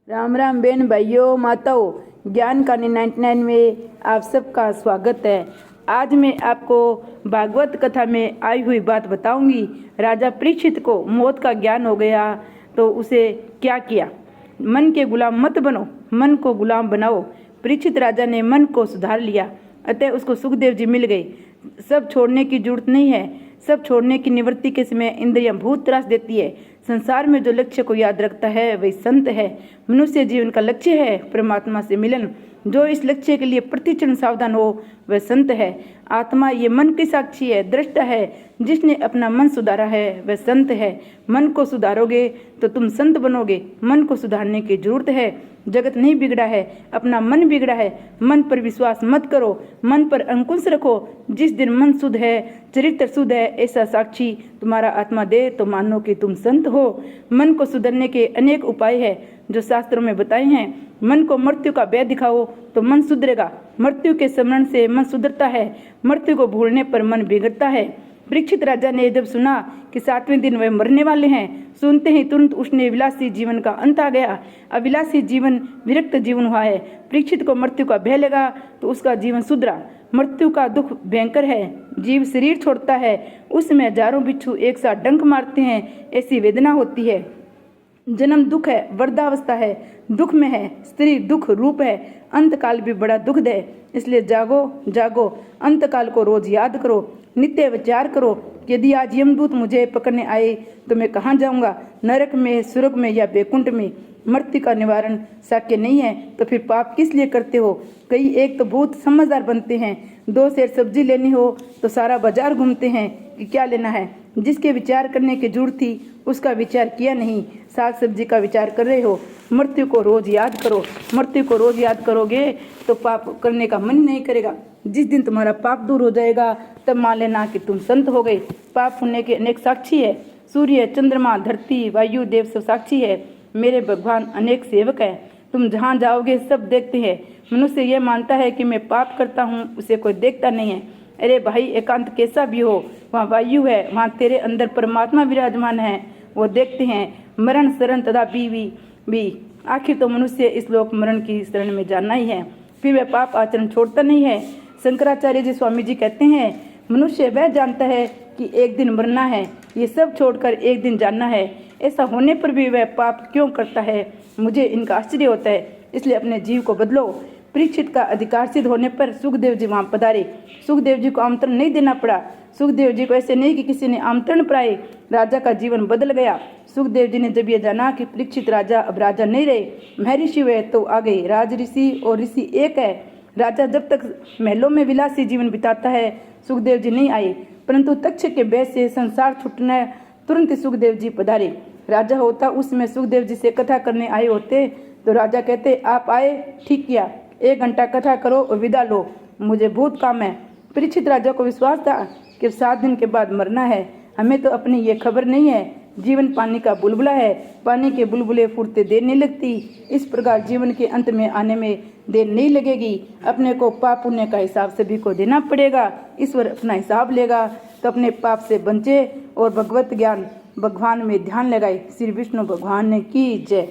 राम राम बहन भाइयों माताओं, ज्ञान कहानी 99 में आप सबका स्वागत है। आज मैं आपको भागवत कथा में आई हुई बात बताऊंगी। राजा परीक्षित को मौत का ज्ञान हो गया तो उसे क्या किया। मन के गुलाम मत बनो, मन को गुलाम बनाओ। परीक्षित राजा ने मन को सुधार लिया, अतः उसको सुखदेव जी मिल गए। सब छोड़ने की जरूरत नहीं है। सब छोड़ने की निवृत्ति के समय इंद्रियां बहुत त्रास देती है। संसार में जो लक्ष्य को याद रखता है वही संत है। मनुष्य जीवन का लक्ष्य है परमात्मा से मिलन। जो इस लक्ष्य के लिए प्रतिक्षण सावधान हो वह संत है। आत्मा ये मन की साक्षी है, दृष्टा है। जिसने अपना मन सुधारा है वह संत है। मन को सुधारोगे तो तुम संत बनोगे। मन को सुधारने की जरूरत है। जगत नहीं बिगड़ा है, अपना मन बिगड़ा है। मन पर विश्वास मत करो, मन पर अंकुश रखो। जिस दिन मन शुद्ध है, चरित्र शुद्ध है, ऐसा साक्षी तुम्हारा आत्मा दे तो मानो कि तुम संत हो। मन को सुधरने के अनेक उपाय है जो शास्त्रों में बताए हैं। मन को मृत्यु का भय दिखाओ तो मन सुधरेगा। मृत्यु के स्मरण से मन सुधरता है, मृत्यु को भूलने पर मन बिगड़ता है। परीक्षित राजा ने जब सुना कि 7वें दिन वे मरने वाले हैं, सुनते ही तुरंत उसने विलासी जीवन का अंत आ गया। अविलासी जीवन विरक्त जीवन हुआ है। परीक्षित को मृत्यु का भय लगा तो उसका जीवन सुधरा। मृत्यु का दुख भयंकर है। जीव शरीर छोड़ता है, उसमें हजारों बिच्छू एक साथ डंक मारते हैं, ऐसी वेदना होती है। जन्म दुख है, वृद्धावस्था है, दुख में है, स्त्री दुख रूप है। अंत काल भी बड़ा दुखद है। इसलिए जागो जागो, अंत काल को रोज याद करो, नित्य विचार करो। यदि आज यमदूत मुझे पकड़ने आए तो मैं कहाँ जाऊंगा, नरक में, स्वर्ग में या बैकुंठ में। मृत्यु का निवारण शक्य नहीं है तो फिर पाप किस लिए करते हो। कई एक तो बहुत समझदार बनते हैं, 2 सेर सब्जी लेनी हो तो सारा बाजार घूमते हैं कि क्या लेना है। जिसके विचार करने की जरूरत थी उसका विचार किया नहीं, साग सब्जी का विचार कर रहे हो। मृत्यु को रोज याद करो। मृत्यु को रोज याद करोगे तो पाप करने का मन नहीं करेगा। जिस दिन तुम्हारा पाप दूर हो जाएगा तब मान लेना कि तुम संत हो गए। पाप पुण्य के अनेक साक्षी है। सूर्य, चंद्रमा, धरती, वायु, देव सब साक्षी है। मेरे भगवान अनेक सेवक है। तुम जहाँ जाओगे सब देखते हैं। मनुष्य यह मानता है कि मैं पाप करता हूँ, उसे कोई देखता नहीं है। अरे भाई, एकांत कैसा भी हो, वहाँ वायु है, वहाँ तेरे अंदर परमात्मा विराजमान है, वो देखते हैं। मरण शरण तथा भी आखिर तो मनुष्य इस लोक मरण की शरण में जाना ही है, फिर वह पाप आचरण छोड़ता नहीं है। शंकराचार्य जी स्वामी जी कहते हैं, मनुष्य वह जानता है कि एक दिन मरना है, ये सब छोड़कर एक दिन जानना है। ऐसा होने पर भी वह पाप क्यों करता है, मुझे इनका आश्चर्य होता है। इसलिए अपने जीव को बदलो। परीक्षित का अधिकार सिद्ध होने पर सुखदेव जी वहाँ पधारे। सुखदेव जी को आमंत्रण नहीं देना पड़ा। सुखदेव जी को ऐसे नहीं कि किसी ने आमंत्रण पाए। राजा का जीवन बदल गया। सुखदेव जी ने जब ये जाना कि परीक्षित राजा अब राजा नहीं रहे, महर्षि हुए, तो आ गए। राज ऋषि और ऋषि एक है। राजा जब तक महलों में विलासी जीवन बिताता है, सुखदेव जी नहीं आए, परंतु तक्षक के भय से संसार छूटने तुरंत सुखदेव जी पधारे। राजा होता उसमें सुखदेव जी से कथा करने आए होते तो राजा कहते, आप आए, ठीक किया, 1 घंटा कथा करो और विदा लो, मुझे बहुत काम है। परीक्षित राजा को विश्वास था कि 7 दिन के बाद मरना है। हमें तो अपनी ये खबर नहीं है। जीवन पानी का बुलबुला है, पानी के बुलबुले फूटते देर नहीं लगती। इस प्रकार जीवन के अंत में आने में देर नहीं लगेगी। अपने को पाप पुण्य का हिसाब सभी को देना पड़ेगा। ईश्वर अपना हिसाब लेगा तो अपने पाप से बचे और भगवत ज्ञान भगवान में ध्यान लगाए। श्री विष्णु भगवान की जय।